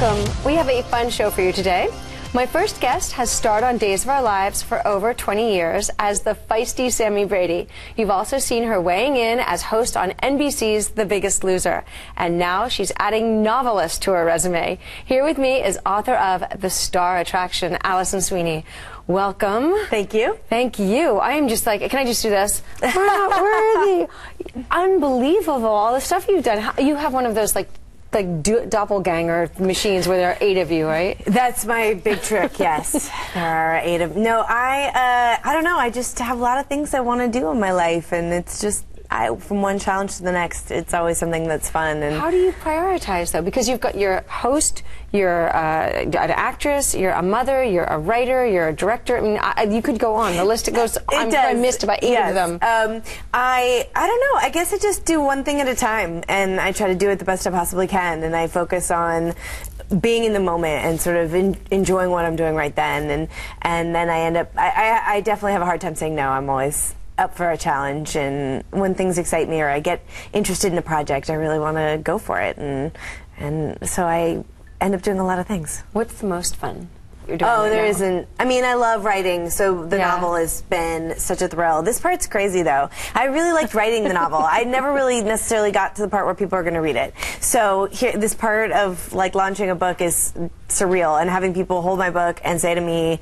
Welcome. We have a fun show for you today. My first guest has starred on Days of Our Lives for over 20 years as the feisty Sammy Brady. You've also seen her weighing in as host on NBC's The Biggest Loser. And now she's adding novelist to her resume. Here with me is author of The Star Attraction, Alison Sweeney. Welcome. Thank you. Thank you. I am just like, can I just do this? We're not worthy. Unbelievable, all the stuff you've done. You have one of those like doppelganger machines where there are 8 of you, right? That's my big trick, yes. There are 8 of... No, I don't know. I just have a lot of things I want to do in my life, and it's just... from one challenge to the next, it's always something that's fun. And how do you prioritize, though? Because you've got your host, you're an actress, you're a mother, you're a writer, you're a director. I mean, you could go on. The list goes. I missed about 8 of them. I don't know. I guess I just do one thing at a time, and I try to do it the best I possibly can, and I focus on being in the moment and sort of enjoying what I'm doing right then, and then I end up. I definitely have a hard time saying no. I'm always up for a challenge, and when things excite me or I get interested in a project, I really want to go for it, and so I end up doing a lot of things. What's the most fun you're doing? Oh, there isn't. I mean, I love writing, so the novel has been such a thrill. This part's crazy, though. I really liked writing the novel. I never really necessarily got to the part where people are going to read it. So here, this part of like launching a book is surreal, and having people hold my book and say to me,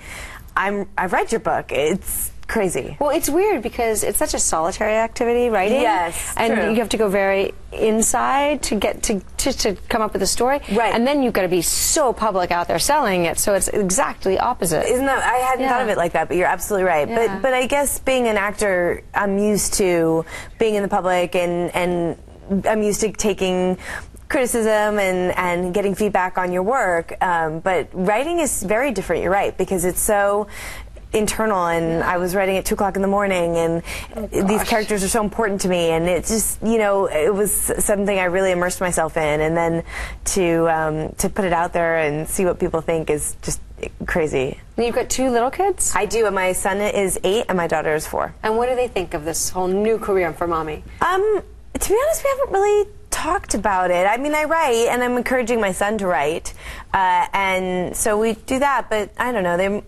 "I've read your book." It's crazy. Well, it's weird because it's such a solitary activity, writing. Yes, and true. You have to go very inside to get to come up with a story. Right. And then you've got to be so public out there selling it, so it's exactly opposite. Isn't that? I hadn't thought of it like that, but you're absolutely right. Yeah. But I guess being an actor, I'm used to being in the public, and I'm used to taking criticism and getting feedback on your work. But writing is very different. You're right, because it's so internal, and I was writing at 2 o'clock in the morning, and these characters are so important to me, and it just, you know, it was something I really immersed myself in, and then to put it out there and see what people think is just crazy. And you've got 2 little kids? I do, and my son is 8 and my daughter is 4. And what do they think of this whole new career for mommy? To be honest, we haven't really talked about it. I mean, I write, and I'm encouraging my son to write, and so we do that, but I don't know,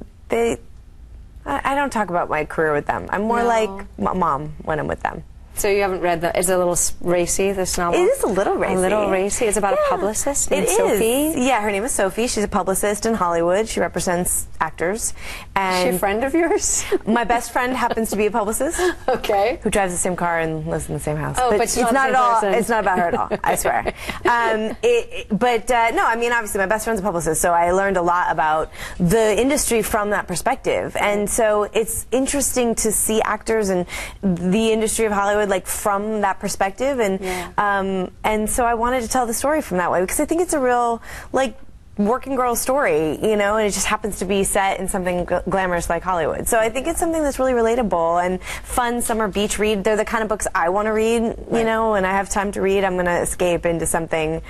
I don't talk about my career with them. I'm more like mom when I'm with them. So you haven't read it's a little racy, this novel? It is a little racy. A little racy. It's about a publicist named Sophie. Yeah, her name is Sophie. She's a publicist in Hollywood. She represents actors. And is she a friend of yours? My best friend happens to be a publicist. Okay. Who drives the same car and lives in the same house. Oh, but it's not at all. It's not about her at all. I swear. No, I mean, obviously, my best friend's a publicist, so I learned a lot about the industry from that perspective. And so it's interesting to see actors and the industry of Hollywood like from that perspective, and so I wanted to tell the story from that way, because I think it's a real like working girl story, you know, and it just happens to be set in something glamorous like Hollywood. So I think it's something that's really relatable and fun summer beach read. They're the kind of books I want to read, you know, and I have time to read. I'm going to escape into something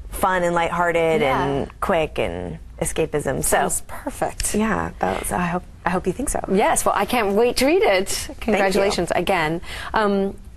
fun and lighthearted and quick and escapism. So that's perfect. Yeah, I hope you think so. Yes, well, I can't wait to read it. Congratulations again.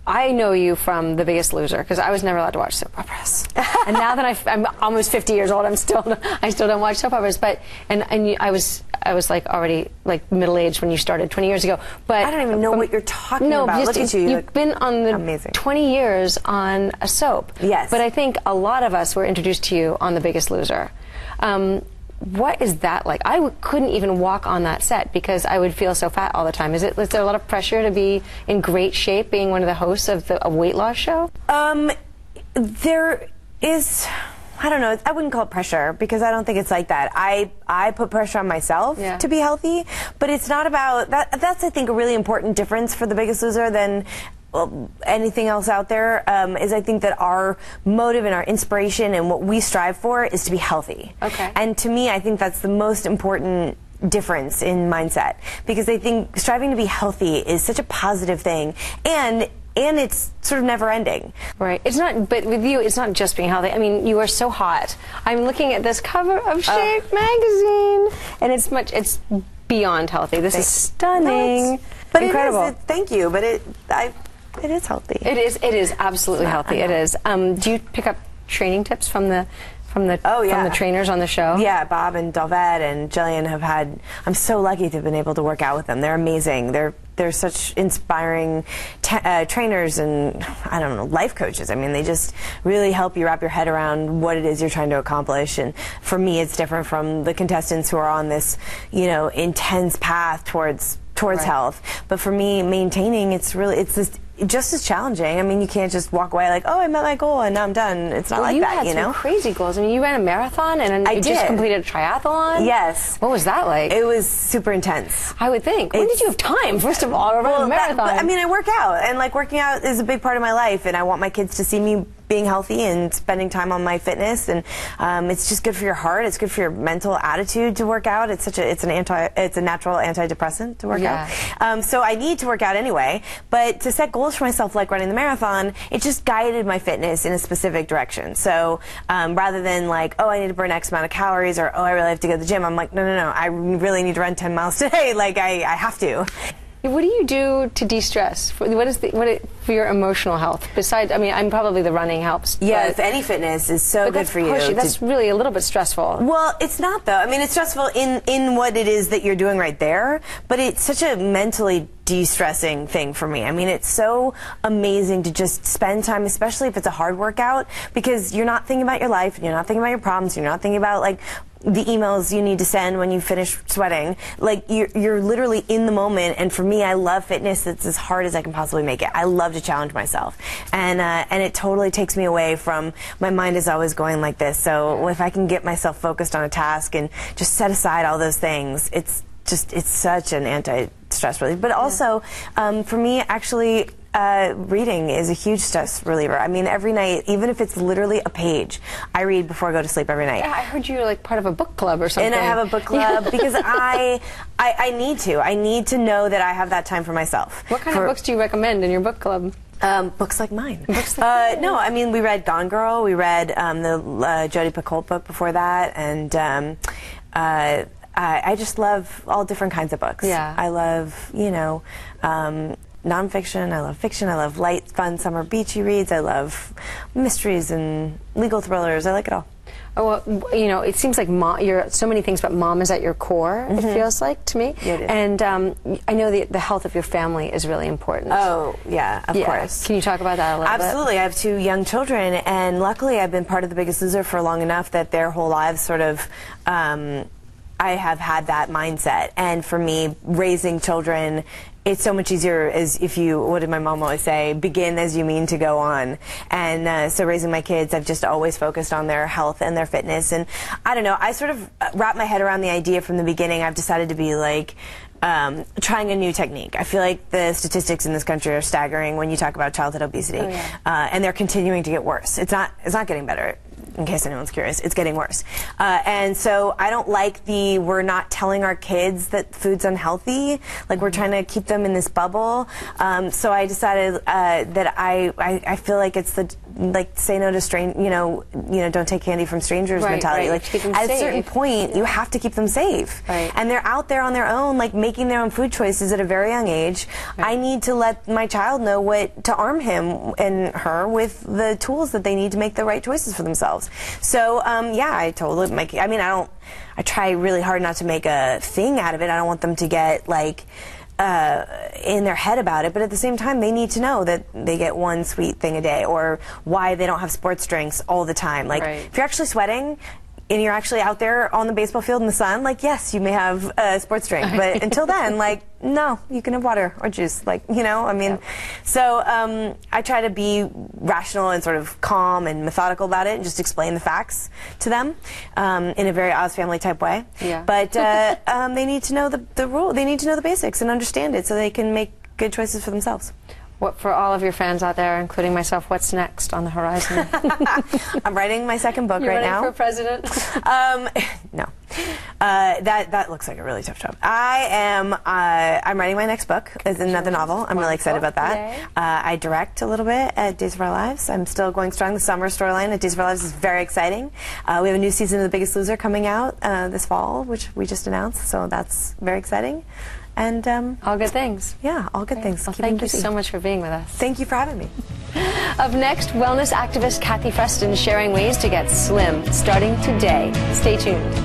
I know you from The Biggest Loser, because I was never allowed to watch soap operas. And now that I'm almost 50 years old, I still don't watch soap operas. But I was like already like middle aged when you started 20 years ago. But I don't even know what you're talking about. Look at you. You've been on the 20 years on a soap. Yes. But I think a lot of us were introduced to you on The Biggest Loser. What is that like? I couldn't even walk on that set because I would feel so fat all the time. Is there a lot of pressure to be in great shape being one of the hosts of a weight loss show? There is, I don't know, I wouldn't call it pressure, because I don't think it's like that. I put pressure on myself to be healthy, but it's not about that. That's, I think, a really important difference for The Biggest Loser than anything else out there, is I think that our motive and our inspiration and what we strive for is to be healthy. Okay. And to me, I think that's the most important difference in mindset, because I think striving to be healthy is such a positive thing, and it's sort of never ending. Right. It's not, but with you, it's not just being healthy. I mean, you are so hot. I'm looking at this cover of Shape magazine, and it's beyond healthy. This is stunning. But incredible. Thank you. But it is healthy. It is absolutely healthy. It is. Do you pick up training tips from from the from the trainers on the show? Yeah, Bob and Dalvet and Jillian have had. I'm so lucky to have been able to work out with them. They're amazing. They're such inspiring trainers and, I don't know, life coaches. I mean, they just really help you wrap your head around what it is you're trying to accomplish. And for me, it's different from the contestants who are on this, you know, intense path towards health. But for me, maintaining, it's just as challenging. I mean, you can't just walk away like, oh, I met my goal and now I'm done. It's not like that, you know? You had some crazy goals. I mean, you ran a marathon and you just completed a triathlon. Yes. What was that like? It was super intense. I would think. When did you have time, first of all, to run a marathon? I mean, I work out, and like working out is a big part of my life, and I want my kids to see me being healthy and spending time on my fitness, and it's just good for your heart. It's good for your mental attitude to work out. It's a natural antidepressant to work out. So I need to work out anyway. But to set goals for myself, like running the marathon, it just guided my fitness in a specific direction. So rather than like, oh, I need to burn X amount of calories, or oh, I really have to go to the gym, I'm like, no, I really need to run 10 miles today. Like I have to. What do you do to de-stress? For your emotional health? Besides, I mean, I'm probably the running helps. Yes, any fitness is so good for you. That's really a little bit stressful. Well, it's not though. I mean, it's stressful in what it is that you're doing right there, but it's such a mentally de-stressing thing for me. I mean, it's so amazing to just spend time, especially if it's a hard workout, because you're not thinking about your life, and you're not thinking about your problems, you're not thinking about like the emails you need to send when you finish sweating. Like you're literally in the moment. And for me, I love fitness that's as hard as I can possibly make it. I love to challenge myself, and it totally takes me away from my mind is always going like this. So if I can get myself focused on a task and just set aside all those things, it's such an anti-stress relief. But also, for me, actually, reading is a huge stress reliever. I mean, every night, even if it's literally a page, I read before I go to sleep every night. Yeah, I heard you were like part of a book club or something. And I have a book club because I need to. I need to know that I have that time for myself. What kind of books do you recommend in your book club? Books like mine. No, I mean, we read Gone Girl. We read the Jodi Picoult book before that, and I just love all different kinds of books. Yeah. I love, you know, nonfiction. I love fiction. I love light, fun, summer beachy reads. I love mysteries and legal thrillers. I like it all. Oh, well, you know, it seems like you're so many things, but mom is at your core, it feels like, to me. Yeah, it is. And I know the health of your family is really important. Oh, yeah, of course. Can you talk about that a little bit? Absolutely. I have 2 young children, and luckily I've been part of The Biggest Loser for long enough that their whole lives sort of I have had that mindset. And for me, raising children, it's so much easier as if you, what did my mom always say, begin as you mean to go on. And so raising my kids, I've just always focused on their health and their fitness. And I don't know, I sort of wrapped my head around the idea from the beginning. I've decided to be like, trying a new technique. I feel like the statistics in this country are staggering when you talk about childhood obesity. Oh, yeah. And they're continuing to get worse. It's not getting better. In case anyone's curious, it's getting worse. And so I don't like we're not telling our kids that food's unhealthy, like we're trying to keep them in this bubble. So I decided that I feel like it's say no to don't take candy from strangers mentality. Right. Like at a certain point, you have to keep them safe. Right. And they're out there on their own, like making their own food choices at a very young age. Right. I need to let my child know to arm him and her with the tools that they need to make the right choices for themselves. So I told them, I try really hard not to make a thing out of it. I don't want them to get like in their head about it, but at the same time they need to know that they get one sweet thing a day, or why they don't have sports drinks all the time. Like if you're actually sweating and you're actually out there on the baseball field in the sun, like yes, you may have a sports drink, but until then, like no, you can have water or juice, like So I try to be rational and sort of calm and methodical about it, and just explain the facts to them in a very Oz Family type way. Yeah. But they need to know the rule. They need to know the basics and understand it, so they can make good choices for themselves. What, for all of your fans out there, including myself, what's next on the horizon? I'm writing my second book right now. You're running for president? No. That looks like a really tough job. I'm writing my next book. It's another novel. I'm really excited about that. I direct a little bit at Days of Our Lives. I'm still going strong. The summer storyline at Days of Our Lives is very exciting. We have a new season of The Biggest Loser coming out this fall, which we just announced, so that's very exciting. And all good things. Yeah, all good things. Well, thank you so much for being with us. Thank you for having me. Up next, wellness activist Kathy Freston sharing ways to get slim starting today. Stay tuned.